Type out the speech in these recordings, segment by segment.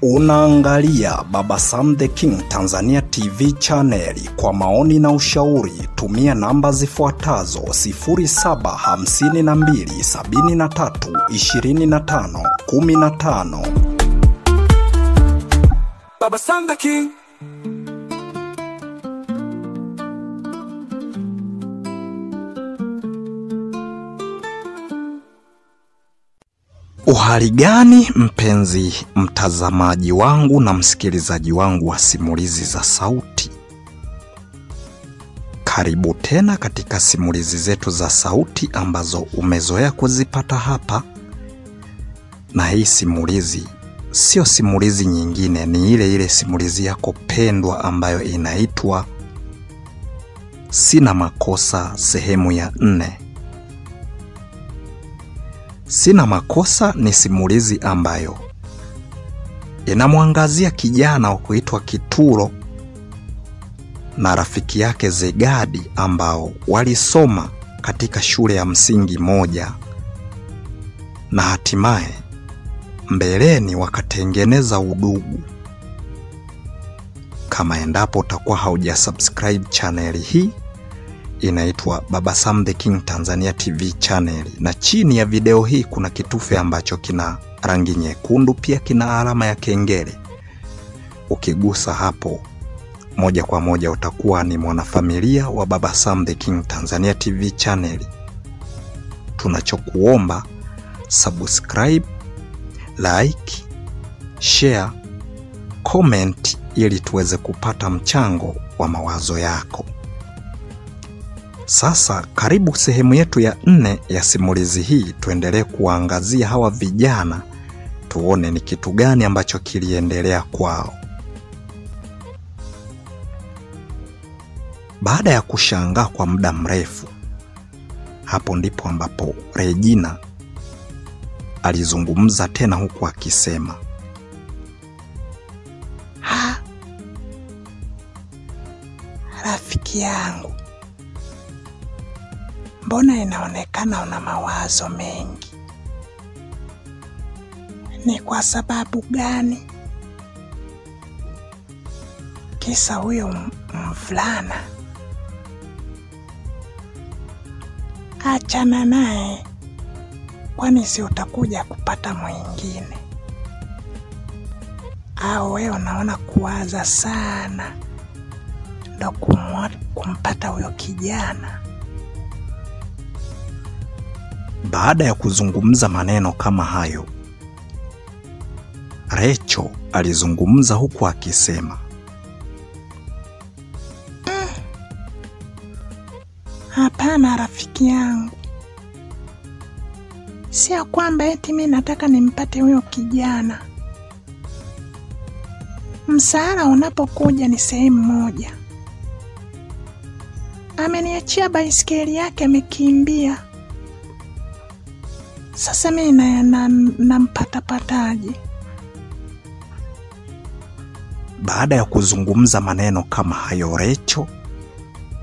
Unaangalia Baba Sam the King Tanzania TV channel. Kwa maoni na ushauri tumia namba zifuatazo 0752732515. Baba Sam the King. Uhali gani mpenzi mtazamaji wangu na msikilizaji wangu wa simulizi za sauti. Karibu tena katika simulizi zetu za sauti ambazo umezoea kuzipata hapa. Na hii simulizi sio simulizi nyingine, ni ile simulizi yako pendwa ambayo inaitwa Sina Makosa sehemu ya 4. Sina Makosa ni simulizi ambayo inamwangazia kijana wa kuitwa Kituro na rafiki yake Zegadi ambao walisoma katika shule ya msingi moja, na hatimaye mbeleni wakatengeneza udugu. Kama endapo utakuwa haujasubscribe channel hii, inaitwa Baba Sam the King Tanzania TV channel, na chini ya video hii kuna kitufe ambacho kina rangi nyekundu, pia kina alama ya kengele. Ukigusa hapo moja kwa moja utakuwa ni mwanafamilia wa Baba Sam the King Tanzania TV channel. Tunachokuomba subscribe, like, share, comment ili tuweze kupata mchango wa mawazo yako. Sasa karibu sehemu yetu ya 4 ya simulizi hii, tuendelee kuangazia hawa vijana, tuone ni kitu gani ambacho kiliendelea kwao. Baada ya kushangaa kwa muda mrefu, hapo ndipo ambapo Regina alizungumza tena huku akisema, rafiki yangu, mbona inaonekana una mawazo mengi? Ni kwa sababu gani? Kisa huyo mvulana? Achana naye, kwani si utakuja kupata mwingine? Au wewe unaona kuwaza sana ndo kumpata huyo kijana? Baada ya kuzungumza maneno kama hayo, Recho alizungumza huku akisema, hapana rafiki yangu, sio kwamba eti mimi nataka nimpate huyo kijana. Msaada unapokuja ni sehemu moja. Ameniachia baiskeli yake, amekimbia. Sasa mimi nampata pataje? Baada ya kuzungumza maneno kama hayo Recho,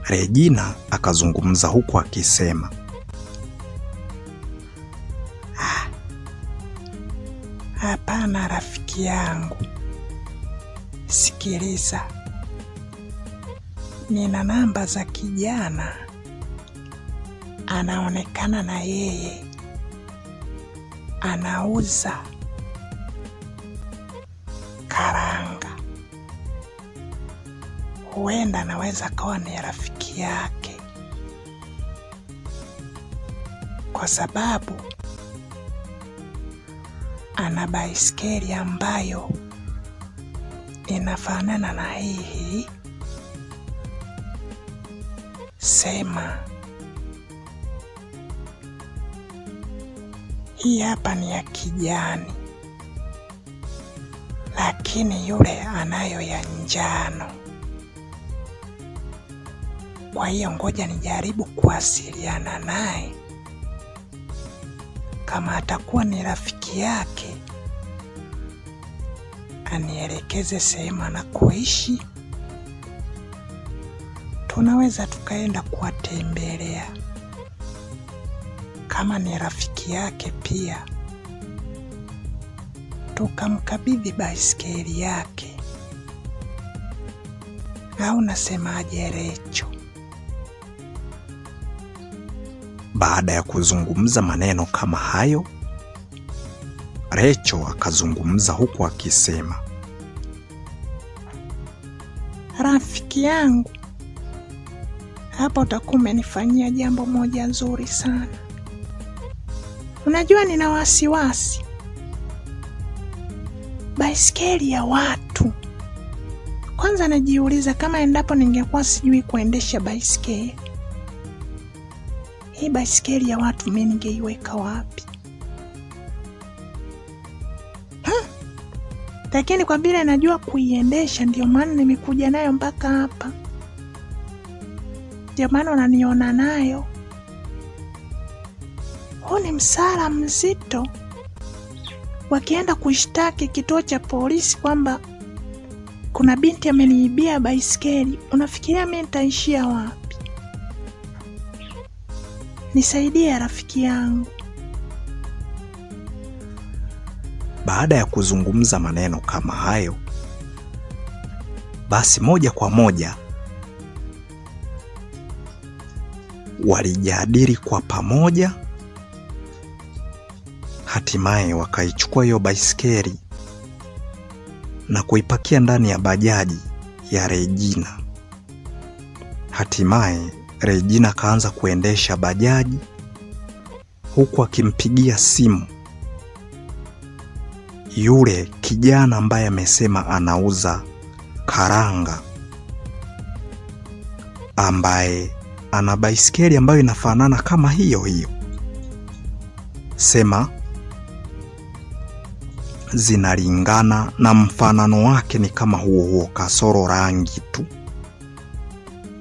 Regina akazungumza huku akisema, hapana rafiki yangu, sikiliza, nina namba za kijana, anaonekana na yeye anauza karanga. Huenda naweza kawa ni rafiki yake, kwa sababu ana baiskeli ambayo inafanana na hii. Sema hii hapa ni ya kijani, lakini yule anayo ya njano. Kwa hiyo ngoja nijaribu kuwasiliana naye, kama atakuwa ni rafiki yake anielekeze sehemu anakoishi, tunaweza tukaenda kuwatembelea. Kama ni rafiki yake pia mtoto ukamkabidhi baiskeli yake. Au nasemaje Recho? Baada ya kuzungumza maneno kama hayo, Recho akazungumza huku akisema, rafiki yangu, hapa utakuwa umenifanyia jambo moja nzuri sana. Unajua nina wasiwasi. Baiskeli ya watu. Kwanza najiuliza kama endapo ningekuwa sijui kuendesha baiskeli, hii baiskeli ya watu mimi ningeiweka wapi? Lakini kwa vile najua kuiendesha ndio maana nimekuja nayo mpaka hapa. Ndio maana unaniona nayo. Huu ni msala mzito. Wakienda kushtaki kituo cha polisi kwamba kuna binti ameniibia baiskeli, unafikiria mimi nitaishia wapi? Nisaidie rafiki yangu. Baada ya kuzungumza maneno kama hayo, basi moja kwa moja walijadili kwa pamoja. Hatimaye wakaichukua hiyo baiskeli na kuipakia ndani ya bajaji ya Regina. Hatimaye Regina kaanza kuendesha bajaji huku akimpigia simu yule kijana ambaye amesema anauza karanga, ambaye ana baiskeli ambayo inafanana kama hiyo hiyo. Sema zinalingana na mfanano wake ni kama huo kasoro rangi tu,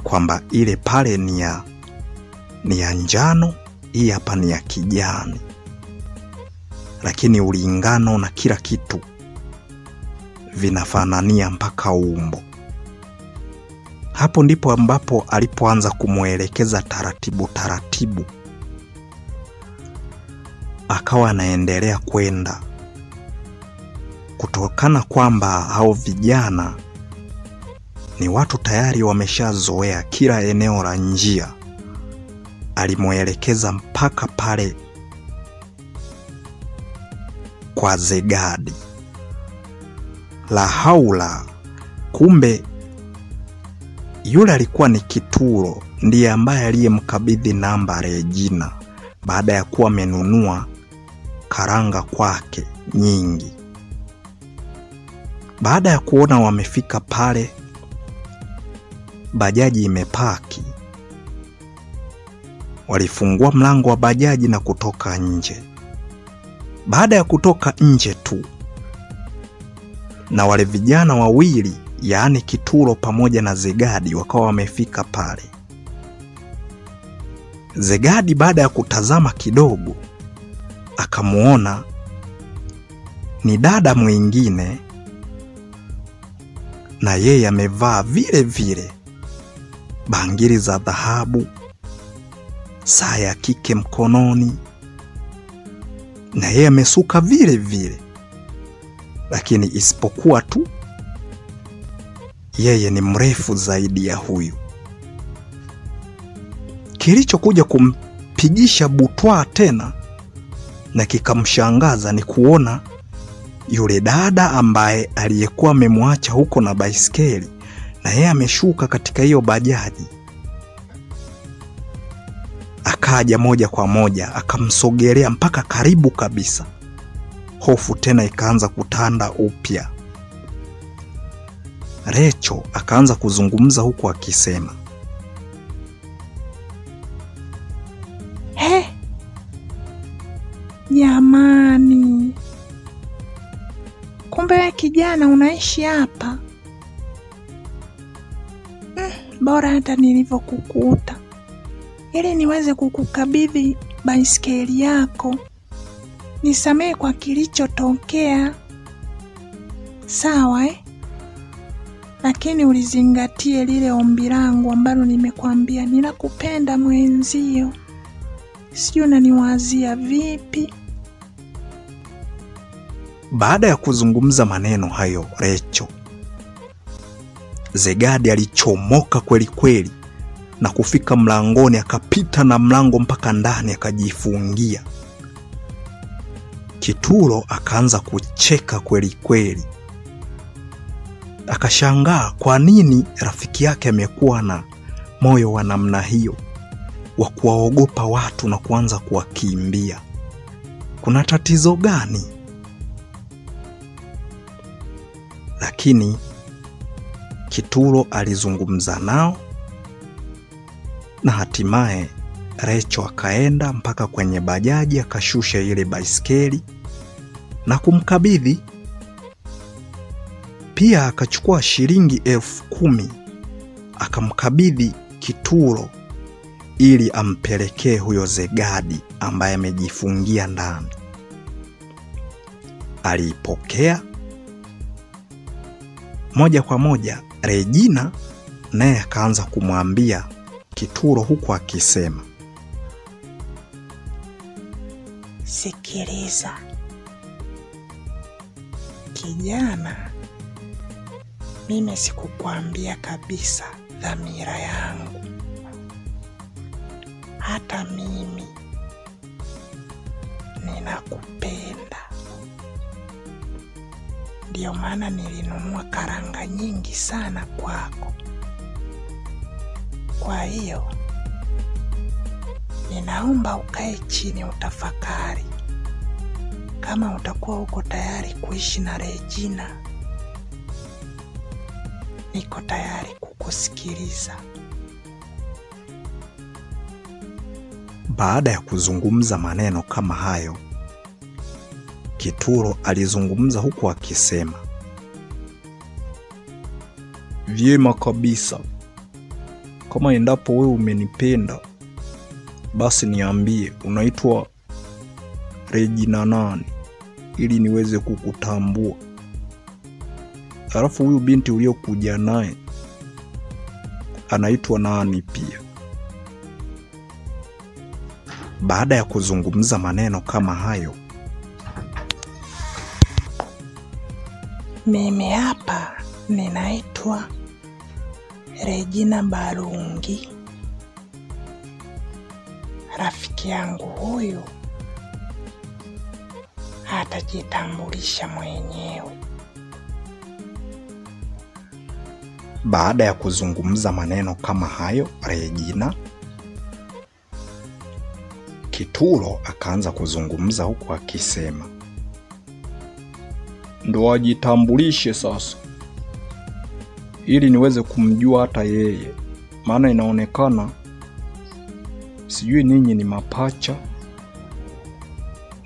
kwamba ile pale ni ya njano, hii hapa ni ya kijani, lakini ulingano na kila kitu vinafanania mpaka umbo. Hapo ndipo ambapo alipoanza kumuelekeza taratibu, akawa anaendelea kwenda, kutokana kwamba hao vijana ni watu tayari wameshazoea kila eneo la njia. Alimuelekeza mpaka pale kwa Zegadi. La haula, kumbe yule alikuwa ni Kituro, ndiye ambaye aliyemkabidhi namba Regina baada ya kuwa amenunua karanga kwake nyingi. Baada ya kuona wamefika pale, bajaji imepaki, walifungua mlango wa bajaji na kutoka nje. Baada ya kutoka nje tu, na wale vijana wawili, yaani Kituro pamoja na Zegadi, wakawa wamefika pale. Zegadi baada ya kutazama kidogo, akamuona ni dada mwingine, na yeye amevaa vile vile bangili za dhahabu, saa ya kike mkononi, na yeye amesuka vile vile, lakini isipokuwa tu yeye ni mrefu zaidi ya huyu. Kilichokuja kumpigisha butwa tena na kikamshangaza ni kuona yule dada ambaye aliyekuwa amemwacha huko na baiskeli, na yeye ameshuka katika hiyo bajaji. Akaja moja kwa moja akamsogelea mpaka karibu kabisa. Hofu tena ikaanza kutanda upya. Recho akaanza kuzungumza huku akisema, jamani, kumbe wewe kijana unaishi hapa. Bora hata nilivyokukuta, ili niweze kukukabidhi baiskeli yako. Nisamehe kwa kilichotokea, sawa Lakini ulizingatie lile ombi langu ambalo nimekwambia, ninakupenda mwenzio. Sijui unaniwazia vipi. Baada ya kuzungumza maneno hayo Recho, Zegadi alichomoka kweli kweli na kufika mlangoni, akapita na mlango mpaka ndani akajifungia. Kituro akaanza kucheka kweli kweli. Akashangaa kwa nini rafiki yake amekuwa na moyo wa namna hiyo wa kuwaogopa watu na kuanza kuwakimbia. Kuna tatizo gani? Lakini Kituro alizungumza nao na hatimaye Recho akaenda mpaka kwenye bajaji, akashusha ile baiskeli na kumkabidhi. Pia akachukua shilingi 10,000 akamkabidhi Kituro ili ampelekee huyo Zegadi ambaye amejifungia ndani. Aliipokea moja kwa moja. Regina naye akaanza kumwambia Kituro huku akisema, sikiliza kijana, mimi sikukwambia kabisa dhamira yangu. Hata mimi ninakupenda, ndio maana nilinunua karanga nyingi sana kwako. Kwa hiyo ninaomba ukae chini utafakari kama utakuwa uko tayari kuishi na Regina. Niko tayari kukusikiliza. Baada ya kuzungumza maneno kama hayo, Kituro alizungumza huku akisema, vyema kabisa. Kama endapo wewe umenipenda, basi niambie unaitwa Regina nani ili niweze kukutambua. Halafu huyu binti uliokuja naye anaitwa nani pia? Baada ya kuzungumza maneno kama hayo, mimi hapa ninaitwa Regina Balungi. Rafiki yangu huyu atajitambulisha mwenyewe. Baada ya kuzungumza maneno kama hayo Regina, Kituro akaanza kuzungumza huku akisema, ndo ajitambulishe sasa ili niweze kumjua hata yeye, maana inaonekana sijui ninyi ni mapacha.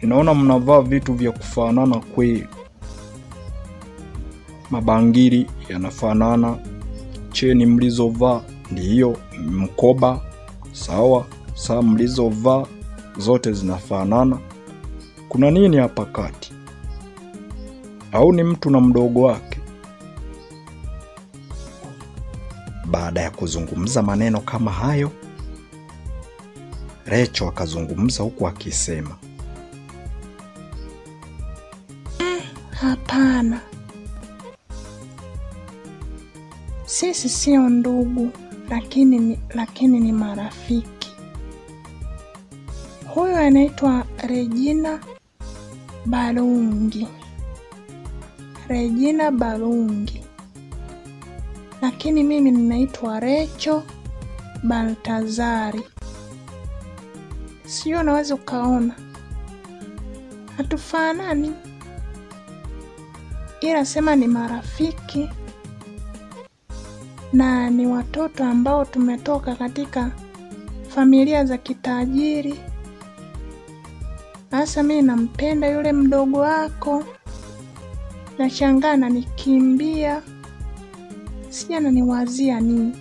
Ninaona mnavaa vitu vya kufanana kweli. Mabangili yanafanana, cheni mlizovaa ndiyo, mkoba sawa, saa mlizovaa zote zinafanana. Kuna nini hapa kati? Au ni mtu na mdogo wake? Baada ya kuzungumza maneno kama hayo, Recho akazungumza huku akisema, hapana, sisi sio ndugu, lakini ni marafiki. Huyu anaitwa Regina Balungi. Regina Balungi. Lakini mimi ninaitwa Recho Baltazari. Sio, unaweza ukaona hatufanani, ila sema ni marafiki na ni watoto ambao tumetoka katika familia za kitajiri. Sasa mimi nampenda yule mdogo wako, nashangaa ananikimbia, sija ananiwazia nini.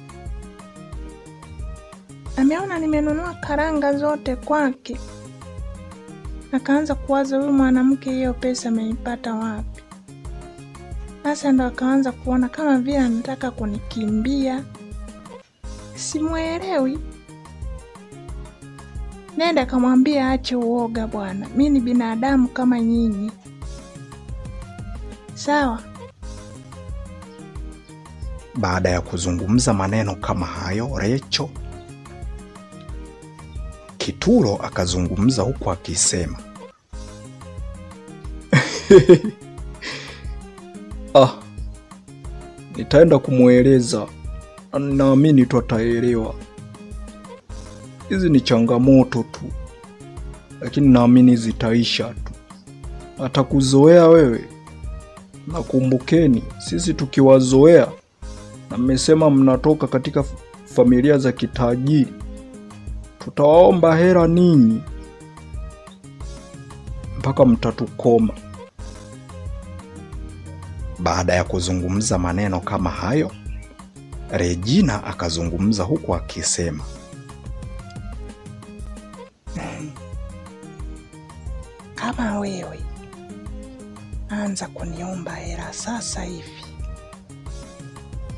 Ameona nimenunua karanga zote kwake, akaanza kuwaza huyu mwanamke hiyo pesa ameipata wapi. Sasa ndo akaanza kuona kama vile anataka kunikimbia. Simuelewi. Nenda kamwambia aache uoga bwana. Mimi ni binadamu kama nyinyi. Sawa. Baada ya kuzungumza maneno kama hayo, Recho, Kituro akazungumza huku akisema nitaenda kumueleza, naamini tutaelewa. Hizi ni changamoto tu, lakini naamini zitaisha tu. Atakuzoea wewe. Na kumbukeni, sisi tukiwazoea, na mmesema mnatoka katika familia za kitajiri, tutawaomba hela ninyi mpaka mtatukoma. Baada ya kuzungumza maneno kama hayo, Regina akazungumza huku akisema kama wewe anza kuniomba hela sasa hivi,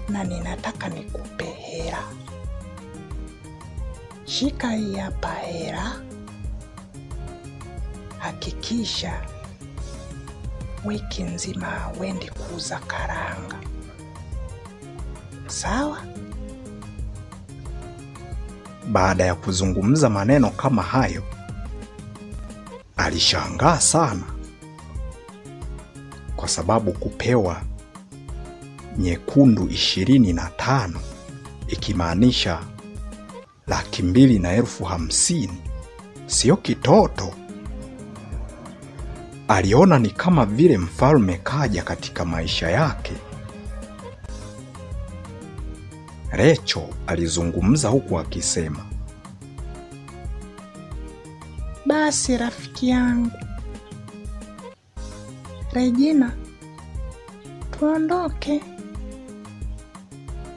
na ninataka nikupe hela. Shika hii hapa hela, hakikisha wiki nzima wendi kuuza karanga. Sawa? Baada ya kuzungumza maneno kama hayo, alishangaa sana, kwa sababu kupewa nyekundu 25 ikimaanisha 250,000 sio kitoto. Aliona ni kama vile mfalme kaja katika maisha yake. Recho alizungumza huku akisema, basi rafiki yangu Regina, tuondoke.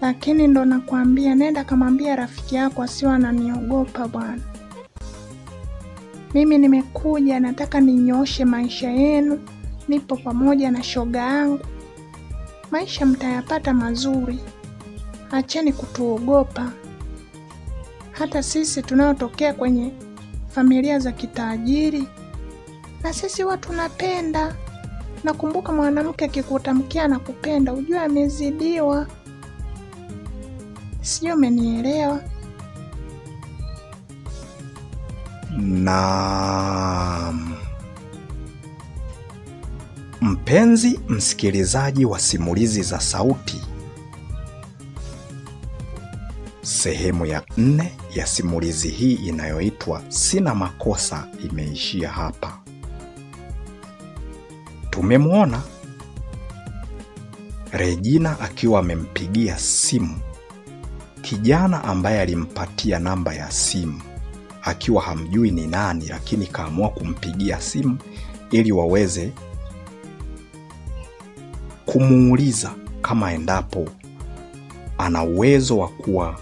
Lakini ndo nakwambia, nenda kamwambia rafiki yako asiwe ananiogopa bwana. Mimi nimekuja, nataka ninyooshe maisha yenu. Nipo pamoja na shoga yangu. Maisha mtayapata mazuri. Acheni kutuogopa. Hata sisi tunaotokea kwenye familia za kitajiri, na sisi watu tunapenda. Nakumbuka mwanamke akikutamkia na kupenda, ujue amezidiwa. Sio, umenielewa? Na mpenzi msikilizaji wa simulizi za sauti, sehemu ya 4 ya simulizi hii inayoitwa Sina Makosa imeishia hapa. Tumemwona Regina akiwa amempigia simu kijana ambaye alimpatia namba ya simu, akiwa hamjui ni nani, lakini kaamua kumpigia simu ili waweze kumuuliza kama endapo ana uwezo wa kuwa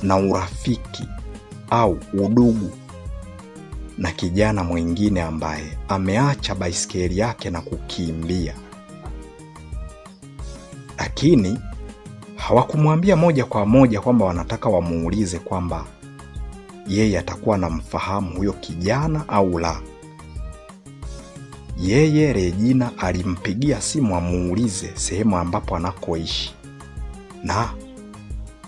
na urafiki au udugu na kijana mwingine ambaye ameacha baiskeli yake na kukimbia. Lakini hawakumwambia moja kwa moja kwamba wanataka wamuulize kwamba yeye atakuwa anamfahamu huyo kijana au la. Yeye Regina alimpigia simu amuulize sehemu ambapo anakoishi, na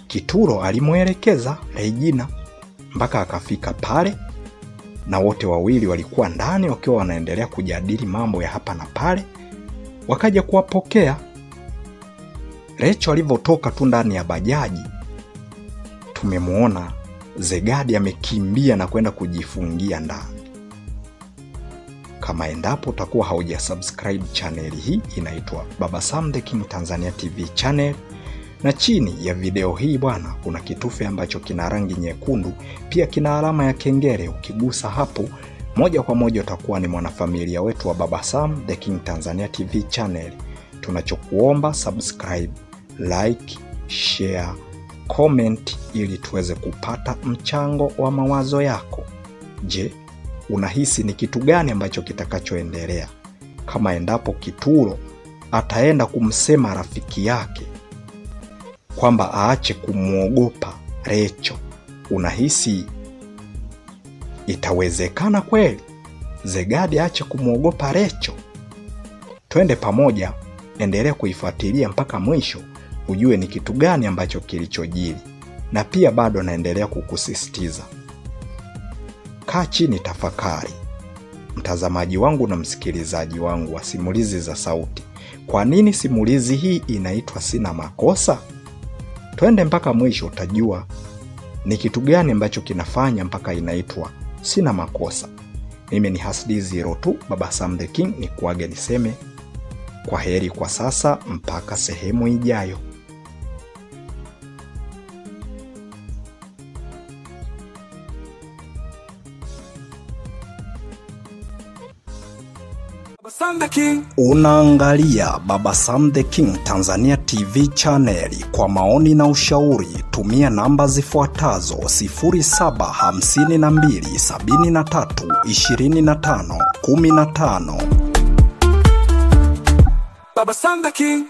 Kituro alimuelekeza Regina mpaka akafika pale, na wote wawili walikuwa ndani wakiwa wanaendelea kujadili mambo ya hapa na pale. Wakaja kuwapokea. Recho alivyotoka tu ndani ya bajaji, tumemwona Zegadi amekimbia na kwenda kujifungia ndani. Kama endapo utakuwa haujasubscribe channel hii, inaitwa Baba Sam The King Tanzania TV channel, na chini ya video hii bwana kuna kitufe ambacho kina rangi nyekundu, pia kina alama ya kengele. Ukigusa hapo moja kwa moja utakuwa ni mwanafamilia wetu wa Baba Sam The King Tanzania TV channel. Tunachokuomba subscribe, like, share, comment ili tuweze kupata mchango wa mawazo yako. Je, unahisi ni kitu gani ambacho kitakachoendelea kama endapo Kituro ataenda kumsema rafiki yake kwamba aache kumuogopa Recho? Unahisi itawezekana kweli Zegadi aache kumuogopa Recho? Twende pamoja, endelea kuifuatilia mpaka mwisho ujue ni kitu gani ambacho kilichojiri. Na pia bado naendelea kukusisitiza, kaa chini tafakari, mtazamaji wangu na msikilizaji wangu wa Simulizi za Sauti. Kwa nini simulizi hii inaitwa Sina Makosa? Twende mpaka mwisho utajua ni kitu gani ambacho kinafanya mpaka inaitwa Sina Makosa. Mimi ni Hasdi02 Baba Sam the King, ni kuage niseme kwa heri kwa sasa mpaka sehemu ijayo. Unaangalia Baba Sam the King Tanzania TV channel. Kwa maoni na ushauri tumia namba zifuatazo 0752732515. Baba Sam the King.